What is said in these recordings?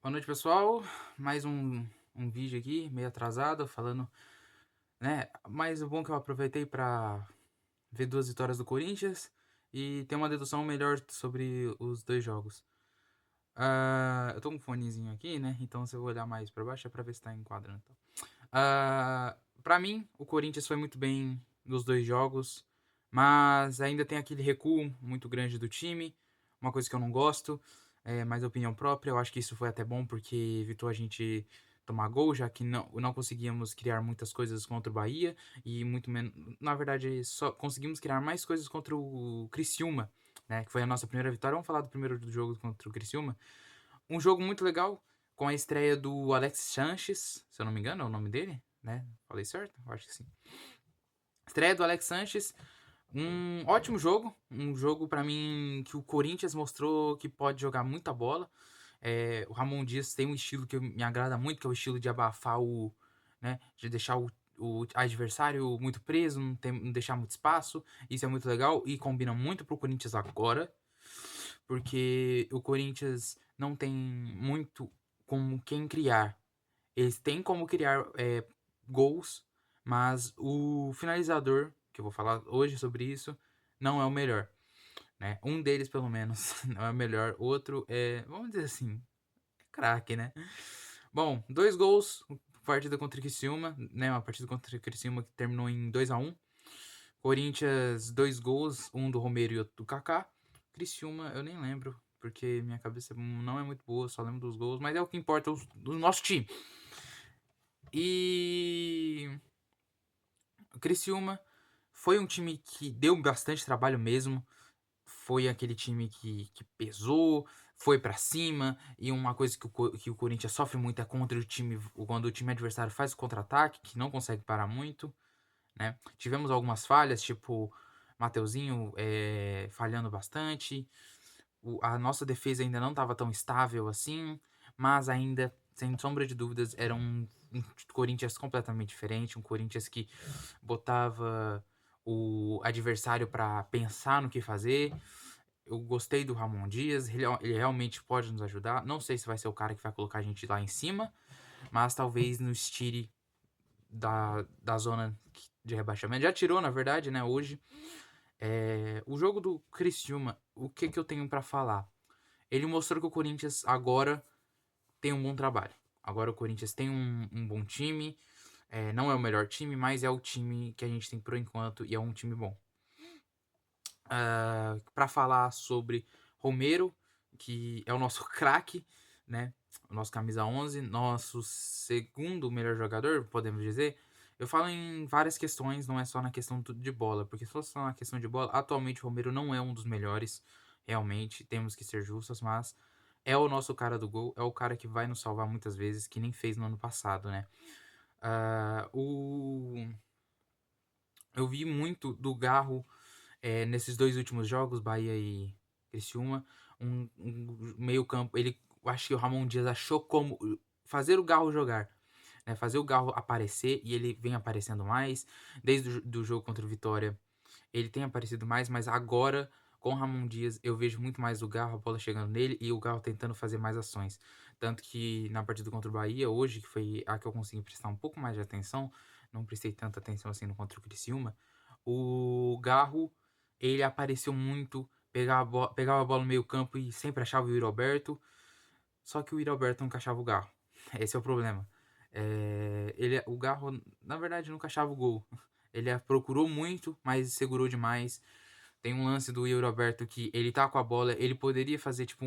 Boa noite, pessoal. Mais um vídeo aqui, meio atrasado, falando, né? Mas o bom é que eu aproveitei para ver duas vitórias do Corinthians e ter uma dedução melhor sobre os dois jogos. Eu tô com um fonezinho aqui, né? Então, se eu olhar mais para baixo é para ver se tá enquadrando. Então. Para mim, o Corinthians foi muito bem nos dois jogos, mas ainda tem aquele recuo muito grande do time, uma coisa que eu não gosto, mais opinião própria. Eu acho que isso foi até bom porque evitou a gente tomar gol, já que não conseguíamos criar muitas coisas contra o Bahia e muito menos. Na verdade, só conseguimos criar mais coisas contra o Criciúma, né? Que foi a nossa primeira vitória. Vamos falar do primeiro jogo contra o Criciúma. Um jogo muito legal, com a estreia do Alex Sanches, se eu não me engano, é o nome dele, né? Falei certo? Eu acho que sim. Estreia do Alex Sanches, um ótimo jogo, um jogo para mim que o Corinthians mostrou que pode jogar muita bola. O Ramon Dias tem um estilo que me agrada muito, que é o estilo de abafar né, de deixar o adversário muito preso, não deixar muito espaço. Isso é muito legal e combina muito pro Corinthians agora, porque o Corinthians não tem muito como quem criar. Eles têm como criar gols, mas o finalizador, que eu vou falar hoje sobre isso, não é o melhor. Né? Um deles, pelo menos, não é o melhor. Outro é, vamos dizer assim, é craque, né? Bom, dois gols, partida contra o Criciúma, né? Uma partida contra o Criciúma que terminou em 2-1. Corinthians, dois gols, um do Romero e outro do Kaká. Criciúma, eu nem lembro, porque minha cabeça não é muito boa, só lembro dos gols, mas é o que importa do nosso time. E o Criciúma foi um time que deu bastante trabalho mesmo. Foi aquele time que pesou, foi para cima. E uma coisa que o Corinthians sofre muito é contra o time, quando o time adversário faz o contra-ataque, que não consegue parar muito. Né? Tivemos algumas falhas, tipo Mateuzinho falhando bastante. A nossa defesa ainda não estava tão estável assim, mas ainda, sem sombra de dúvidas, era um Corinthians completamente diferente, um Corinthians que botava o adversário para pensar no que fazer. Eu gostei do Ramon Dias, ele realmente pode nos ajudar. Não sei se vai ser o cara que vai colocar a gente lá em cima, mas talvez nos tire da zona de rebaixamento. Já tirou, na verdade, né, hoje. O jogo do Criciúma, o que eu tenho para falar? Ele mostrou que o Corinthians agora tem um bom trabalho. Agora o Corinthians tem um bom time. Não é o melhor time, mas é o time que a gente tem por enquanto e é um time bom. Para falar sobre Romero, que é o nosso craque, né? O nosso camisa 11, nosso segundo melhor jogador, podemos dizer. Eu falo em várias questões, não é só na questão de bola, porque se fosse só na questão de bola, atualmente o Romero não é um dos melhores, realmente, temos que ser justos, mas é o nosso cara do gol, é o cara que vai nos salvar muitas vezes, que nem fez no ano passado, né? Ah, o... Eu vi muito do Garro nesses dois últimos jogos, Bahia e Criciúma, um meio campo, eu acho que o Ramon Dias achou como fazer o Garro jogar, né, fazer o Garro aparecer, e ele vem aparecendo mais, desde do jogo contra o Vitória, ele tem aparecido mais, mas agora, com o Ramon Dias, eu vejo muito mais o Garro, a bola chegando nele, e o Garro tentando fazer mais ações, tanto que na partida contra o Bahia, hoje, que foi a que eu consegui prestar um pouco mais de atenção, não prestei tanta atenção assim no contra o Criciúma, o Garro, ele apareceu muito, pegava a bola no meio campo e sempre achava o Yuri Alberto. Só que o Yuri Alberto não achava o Garro. Esse é o problema. O Garro, na verdade, nunca achava o gol. Ele procurou muito, mas segurou demais. Tem um lance do Yuri Alberto que ele tá com a bola, ele poderia fazer tipo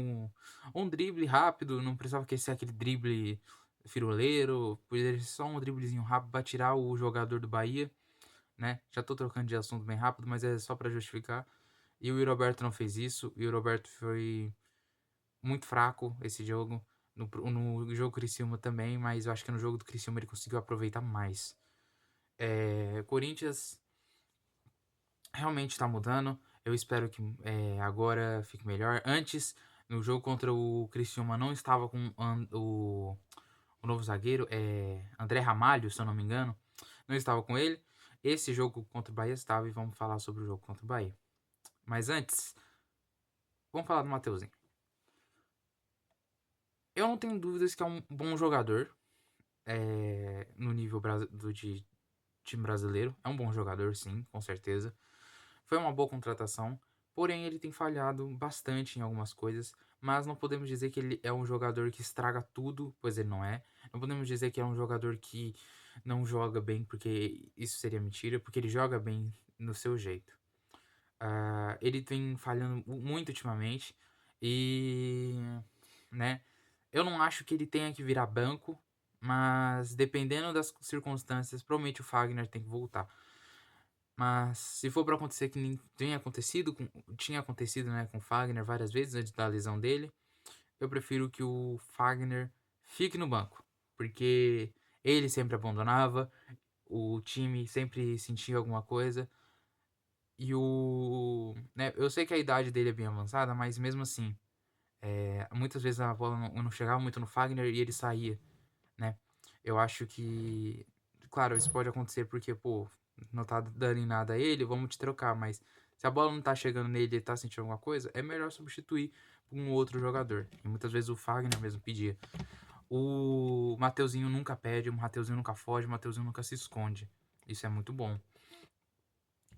um drible rápido, não precisava ser aquele drible firuleiro, poderia ser só um driblezinho rápido pra tirar o jogador do Bahia, né? Já tô trocando de assunto bem rápido, mas é só para justificar. E o Yuri Alberto não fez isso. O Yuri Alberto foi muito fraco esse jogo. No jogo Criciúma também, mas eu acho que no jogo do Criciúma ele conseguiu aproveitar mais. Corinthians realmente tá mudando. Eu espero que agora fique melhor. Antes, no jogo contra o Criciúma, não estava com o novo zagueiro, André Ramalho, se eu não me engano. Não estava com ele. Esse jogo contra o Bahia estava e vamos falar sobre o jogo contra o Bahia. Mas antes, vamos falar do Mateuzinho. Eu não tenho dúvidas que é um bom jogador. No nível de time brasileiro. É um bom jogador, sim, com certeza. Foi uma boa contratação. Porém, ele tem falhado bastante em algumas coisas. Mas não podemos dizer que ele é um jogador que estraga tudo, pois ele não é. Não podemos dizer que é um jogador que não joga bem, porque isso seria mentira, porque ele joga bem no seu jeito. Ele vem falhando muito ultimamente. E, né, eu não acho que ele tenha que virar banco, mas dependendo das circunstâncias, provavelmente o Fagner tem que voltar. Mas se for para acontecer que nem tinha acontecido, né, com o Fagner várias vezes antes da lesão dele, eu prefiro que o Fagner fique no banco, porque ele sempre abandonava, o time sempre sentia alguma coisa e né, eu sei que a idade dele é bem avançada, mas mesmo assim, muitas vezes a bola não chegava muito no Fagner e ele saía, né? Eu acho que, claro, isso pode acontecer porque, pô, não tá dando em nada a ele, vamos te trocar, mas se a bola não tá chegando nele e ele tá sentindo alguma coisa, é melhor substituir por um outro jogador. E muitas vezes o Fagner mesmo pedia. O Mateuzinho nunca pede, o Mateuzinho nunca foge, o Mateuzinho nunca se esconde. Isso é muito bom.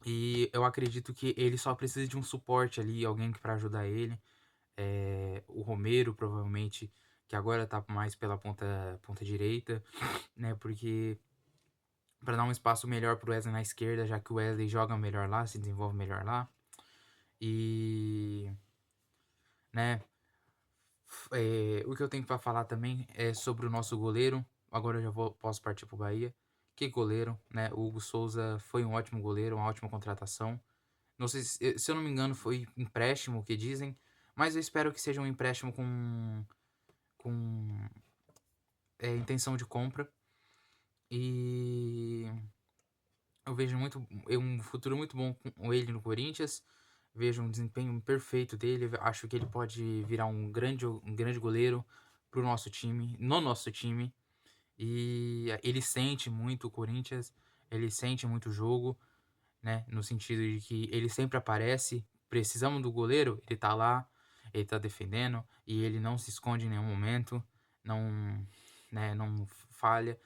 E eu acredito que ele só precisa de um suporte ali, alguém para ajudar ele. O Romero, provavelmente, que agora tá mais pela ponta direita, né? Porque para dar um espaço melhor pro Wesley na esquerda, já que o Wesley joga melhor lá, se desenvolve melhor lá. E, né, o que eu tenho para falar também é sobre o nosso goleiro. Agora eu já posso partir pro Bahia. Que goleiro, né? O Hugo Souza foi um ótimo goleiro, uma ótima contratação. Não sei se eu não me engano foi empréstimo que dizem, mas eu espero que seja um empréstimo com intenção de compra. E eu vejo um futuro muito bom com ele no Corinthians. Vejo um desempenho perfeito dele. Acho que ele pode virar um grande goleiro pro nosso time, no nosso time. E ele sente muito o Corinthians, ele sente muito o jogo, né? No sentido de que ele sempre aparece. Precisamos do goleiro, ele tá lá, ele tá defendendo e ele não se esconde em nenhum momento, não, né, não falha.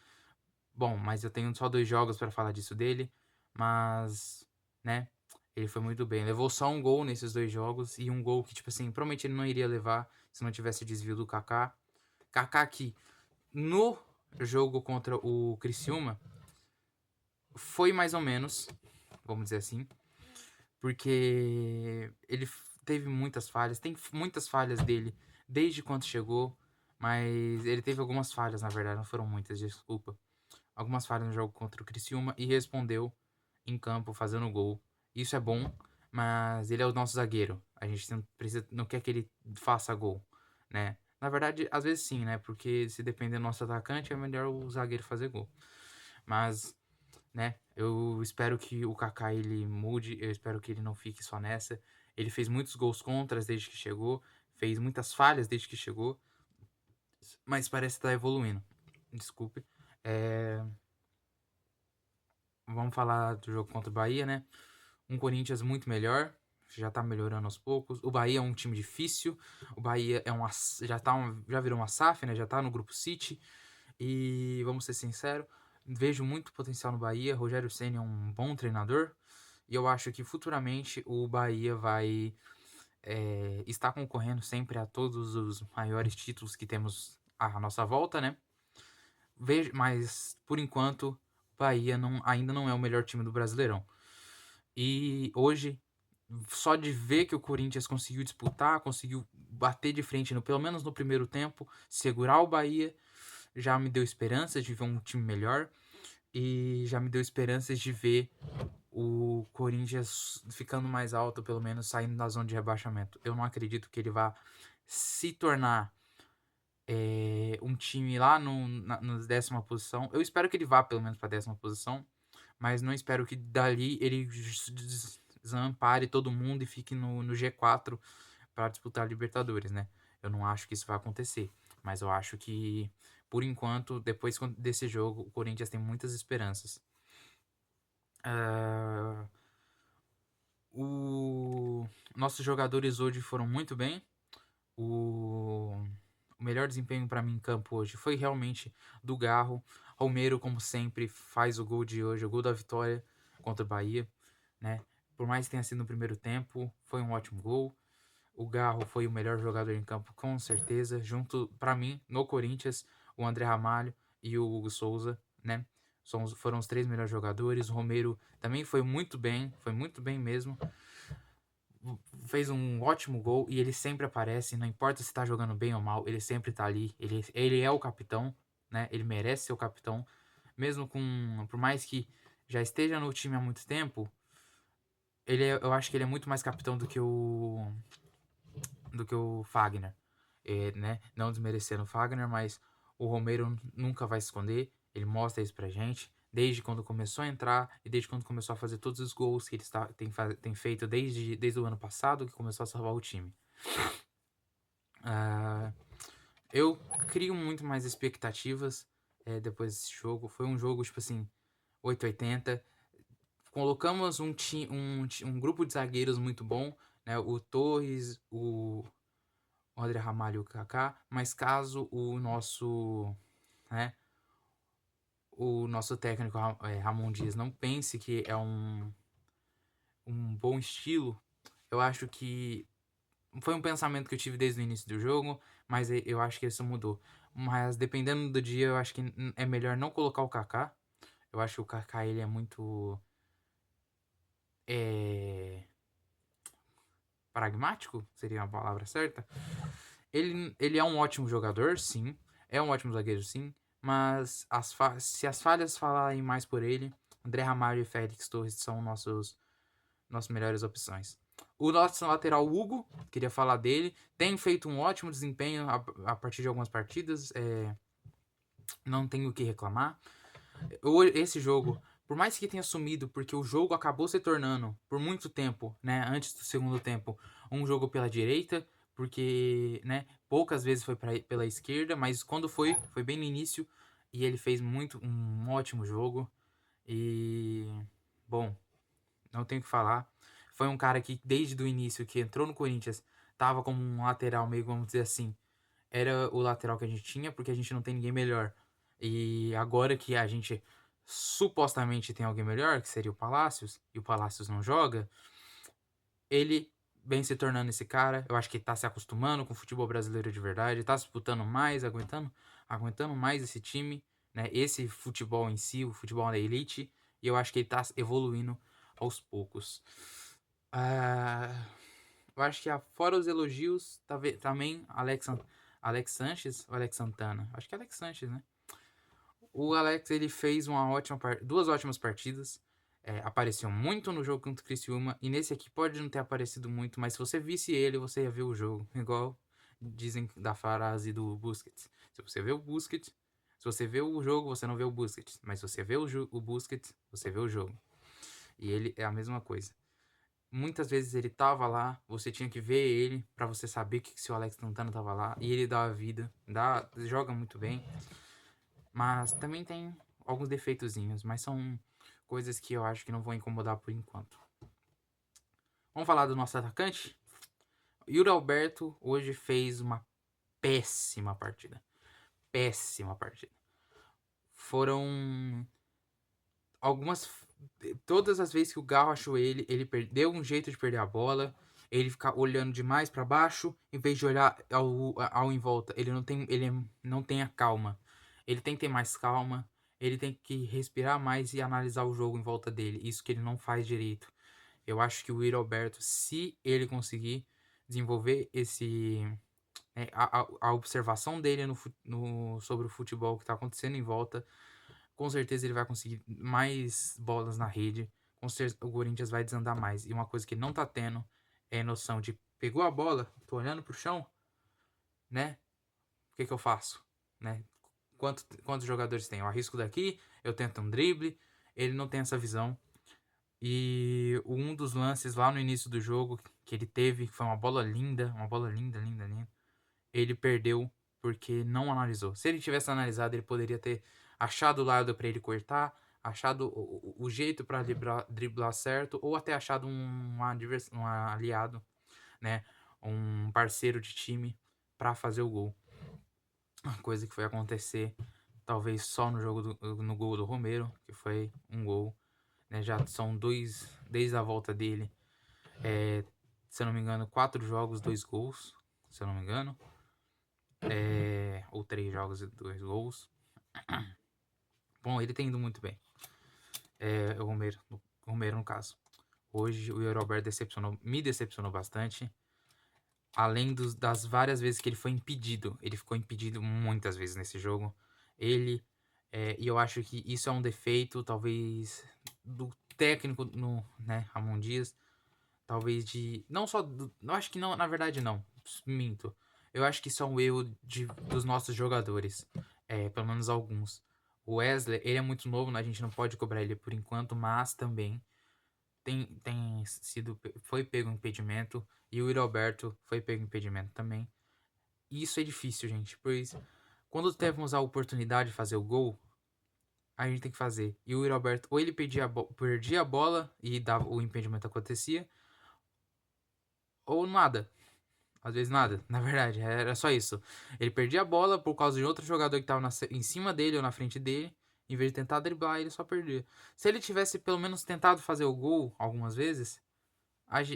Bom, mas eu tenho só 2 jogos pra falar disso dele, mas, né, ele foi muito bem. Levou só um gol nesses 2 jogos e um gol que, tipo assim, provavelmente ele não iria levar se não tivesse desvio do Kaká. Kaká que no jogo contra o Criciúma foi mais ou menos, vamos dizer assim, porque ele teve muitas falhas, tem muitas falhas dele desde quando chegou, mas ele teve algumas falhas, na verdade, não foram muitas, desculpa. Algumas falhas no jogo contra o Criciúma e respondeu em campo fazendo gol. Isso é bom, mas ele é o nosso zagueiro. A gente não quer que ele faça gol, né? Na verdade, às vezes sim, né? Porque se depender do nosso atacante, é melhor o zagueiro fazer gol. Mas, né, eu espero que o Kaká ele mude, eu espero que ele não fique só nessa. Ele fez muitos gols contras desde que chegou, fez muitas falhas desde que chegou, mas parece estar evoluindo. Desculpe. É, Vamos falar do jogo contra o Bahia, né? Um Corinthians muito melhor, já tá melhorando aos poucos. O Bahia é um time difícil. O Bahia já virou uma SAF, né? Já tá no grupo City. E vamos ser sinceros, vejo muito potencial no Bahia. Rogério Ceni é um bom treinador. E eu acho que futuramente o Bahia vai estar concorrendo sempre a todos os maiores títulos que temos à nossa volta, né? Mas por enquanto, o Bahia ainda não é o melhor time do Brasileirão. E hoje, só de ver que o Corinthians conseguiu disputar, conseguiu bater de frente, pelo menos no primeiro tempo, segurar o Bahia, já me deu esperanças de ver um time melhor. E já me deu esperanças de ver o Corinthians ficando mais alto, pelo menos saindo da zona de rebaixamento. Eu não acredito que ele vá se tornar um time lá na 10ª posição. Eu espero que ele vá pelo menos para a 10ª posição, mas não espero que dali ele desampare todo mundo e fique no G4 para disputar a Libertadores, né? Eu não acho que isso vai acontecer, mas eu acho que, por enquanto, depois desse jogo, o Corinthians tem muitas esperanças. Ah, Nossos jogadores hoje foram muito bem. O melhor desempenho para mim em campo hoje foi realmente do Garro. Romero, como sempre, faz o gol de hoje, o gol da vitória contra o Bahia, né? Por mais que tenha sido no primeiro tempo, foi um ótimo gol. O Garro foi o melhor jogador em campo, com certeza. Junto, para mim, no Corinthians, o André Ramalho e o Hugo Souza, né? Foram os três melhores jogadores. O Romero também foi muito bem mesmo. Fez um ótimo gol e ele sempre aparece, não importa se tá jogando bem ou mal, ele sempre tá ali. Ele é o capitão, né? Ele merece ser o capitão, mesmo por mais que já esteja no time há muito tempo, eu acho que ele é muito mais capitão do que o Fagner, né? Não desmerecendo o Fagner, mas o Romero nunca vai se esconder. Ele mostra isso pra gente. Desde quando começou a entrar e desde quando começou a fazer todos os gols que ele tem feito desde o ano passado, que começou a salvar o time. Ah, eu crio muito mais expectativas depois desse jogo. Foi um jogo, tipo assim, 880. Colocamos um grupo de zagueiros muito bom, né? O Torres, o André Ramalho e o Kaká, mas caso né, o nosso técnico Ramon Dias não pense que é um bom estilo, eu acho que foi um pensamento que eu tive desde o início do jogo, mas eu acho que isso mudou. Mas dependendo do dia, eu acho que é melhor não colocar o Kaká. Eu acho que o Kaká ele é muito é, pragmático, seria a palavra certa. Ele é um ótimo jogador, sim. É um ótimo zagueiro, sim. Mas se as falhas falarem mais por ele, André Ramalho e Félix Torres são nossas melhores opções. O nosso lateral Hugo, queria falar dele, tem feito um ótimo desempenho a partir de algumas partidas. Não tenho o que reclamar. Esse jogo, por mais que tenha sumido, porque o jogo acabou se tornando, por muito tempo, né, antes do segundo tempo, um jogo pela direita, porque, né, poucas vezes foi pela esquerda, mas quando foi bem no início, e ele fez um ótimo jogo. E, bom, não tenho o que falar. Foi um cara que, desde o início, que entrou no Corinthians, tava como um lateral meio, vamos dizer assim, era o lateral que a gente tinha, porque a gente não tem ninguém melhor. E agora que a gente supostamente tem alguém melhor, que seria o Palácios, e o Palácios não joga, ele vem se tornando esse cara. Eu acho que ele tá se acostumando com o futebol brasileiro de verdade, tá disputando mais, aguentando mais esse time, né? Esse futebol em si, o futebol da elite, e eu acho que ele tá evoluindo aos poucos. Ah, eu acho que fora os elogios, também Alex Sanches ou Alex Santana? Acho que é Alex Sanches, né? O Alex ele fez duas ótimas partidas. Apareceu muito no jogo contra o Criciúma. E nesse aqui pode não ter aparecido muito, mas se você visse ele, você ia ver o jogo. Igual dizem da frase do Busquets. Se você vê o Busquets, se você vê o jogo, você não vê o Busquets. Mas se você vê o Busquets, você vê o jogo. E ele é a mesma coisa. Muitas vezes ele tava lá, você tinha que ver ele para você saber que se o Alex Santana tava lá. E ele dá a vida, joga muito bem. Mas também tem alguns defeitozinhos, mas são coisas que eu acho que não vão incomodar por enquanto. Vamos falar do nosso atacante? Yuri Alberto hoje fez uma péssima partida. Péssima partida. Foram algumas. Todas as vezes que o Garro achou ele perdeu um jeito de perder a bola. Ele fica olhando demais para baixo, em vez de olhar ao em volta. Ele não tem a calma. Ele tem que ter mais calma. Ele tem que respirar mais e analisar o jogo em volta dele. Isso que ele não faz direito. Eu acho que o Yuri Alberto, se ele conseguir desenvolver a observação dele sobre o futebol que está acontecendo em volta, com certeza ele vai conseguir mais bolas na rede. Com certeza o Corinthians vai desandar mais. E uma coisa que ele não tá tendo é noção de pegou a bola, tô olhando pro chão, né? O que que eu faço? Né? Quantos jogadores tem? Eu arrisco daqui, eu tento um drible. Ele não tem essa visão. E um dos lances lá no início do jogo que ele teve foi uma bola linda, linda, linda. Ele perdeu porque não analisou. Se ele tivesse analisado, ele poderia ter achado o lado para ele cortar, achado o jeito para driblar certo, ou até achado um aliado, né? Um parceiro de time para fazer o gol. Uma coisa que foi acontecer talvez só no gol do Romero, que foi um gol, né? Já são dois, desde a volta dele, se eu não me engano, 4 jogos, 2 gols, se eu não me engano. Ou 3 jogos e 2 gols. Bom, ele tem indo muito bem. O Romero no caso. Hoje o Yuri Alberto me decepcionou bastante. Além das várias vezes que ele foi impedido. Ele ficou impedido muitas vezes nesse jogo. E eu acho que isso é um defeito, talvez, do técnico no, né, Ramon Dias. Talvez de. Não só. Eu acho que não, na verdade, não. Minto. Eu acho que isso é um erro dos nossos jogadores. Pelo menos alguns. O Wesley, ele é muito novo, né? A gente não pode cobrar ele por enquanto, mas também foi pego impedimento. E o Yuri Alberto foi pego impedimento também. E isso é difícil, gente, pois quando temos a oportunidade de fazer o gol, a gente tem que fazer. E o Yuri Alberto, ou ele perdia a bola e o impedimento acontecia, ou nada. Às vezes nada, na verdade, era só isso. Ele perdia a bola por causa de outro jogador que tava em cima dele ou na frente dele. Em vez de tentar driblar, ele só perdia. Se ele tivesse pelo menos tentado fazer o gol algumas vezes,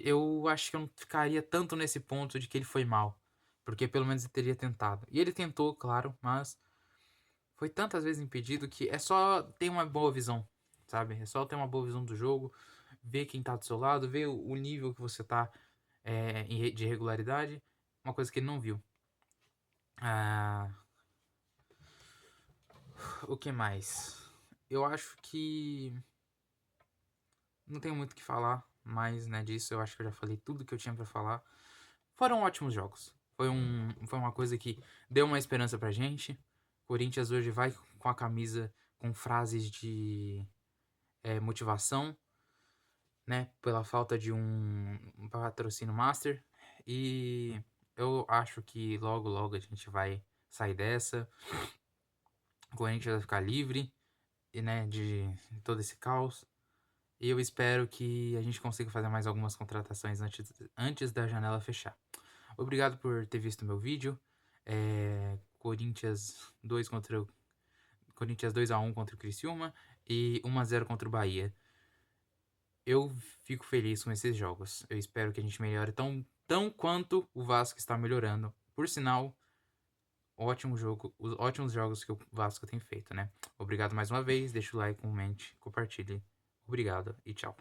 eu acho que eu não ficaria tanto nesse ponto de que ele foi mal. Porque pelo menos ele teria tentado. E ele tentou, claro, mas foi tantas vezes impedido que é só ter uma boa visão, sabe? É só ter uma boa visão do jogo, ver quem tá do seu lado, ver o nível que você tá de regularidade. Uma coisa que ele não viu. Ah, o que mais? Eu acho que não tenho muito o que falar mais, né, disso. Eu acho que eu já falei tudo que eu tinha pra falar. Foram ótimos jogos. Foi uma coisa que deu uma esperança pra gente. Corinthians hoje vai com a camisa com frases de motivação, né? Pela falta de um patrocínio master. E eu acho que logo, logo a gente vai sair dessa. O Corinthians vai ficar livre, e, né, de todo esse caos. E eu espero que a gente consiga fazer mais algumas contratações antes da janela fechar. Obrigado por ter visto meu vídeo. Corinthians 2-1 contra o Criciúma e 1-0 contra o Bahia. Eu fico feliz com esses jogos. Eu espero que a gente melhore tão quanto o Vasco está melhorando. Por sinal, ótimo jogo, os ótimos jogos que o Vasco tem feito, né? Obrigado mais uma vez. Deixa o like, comente, compartilhe. Obrigado e tchau.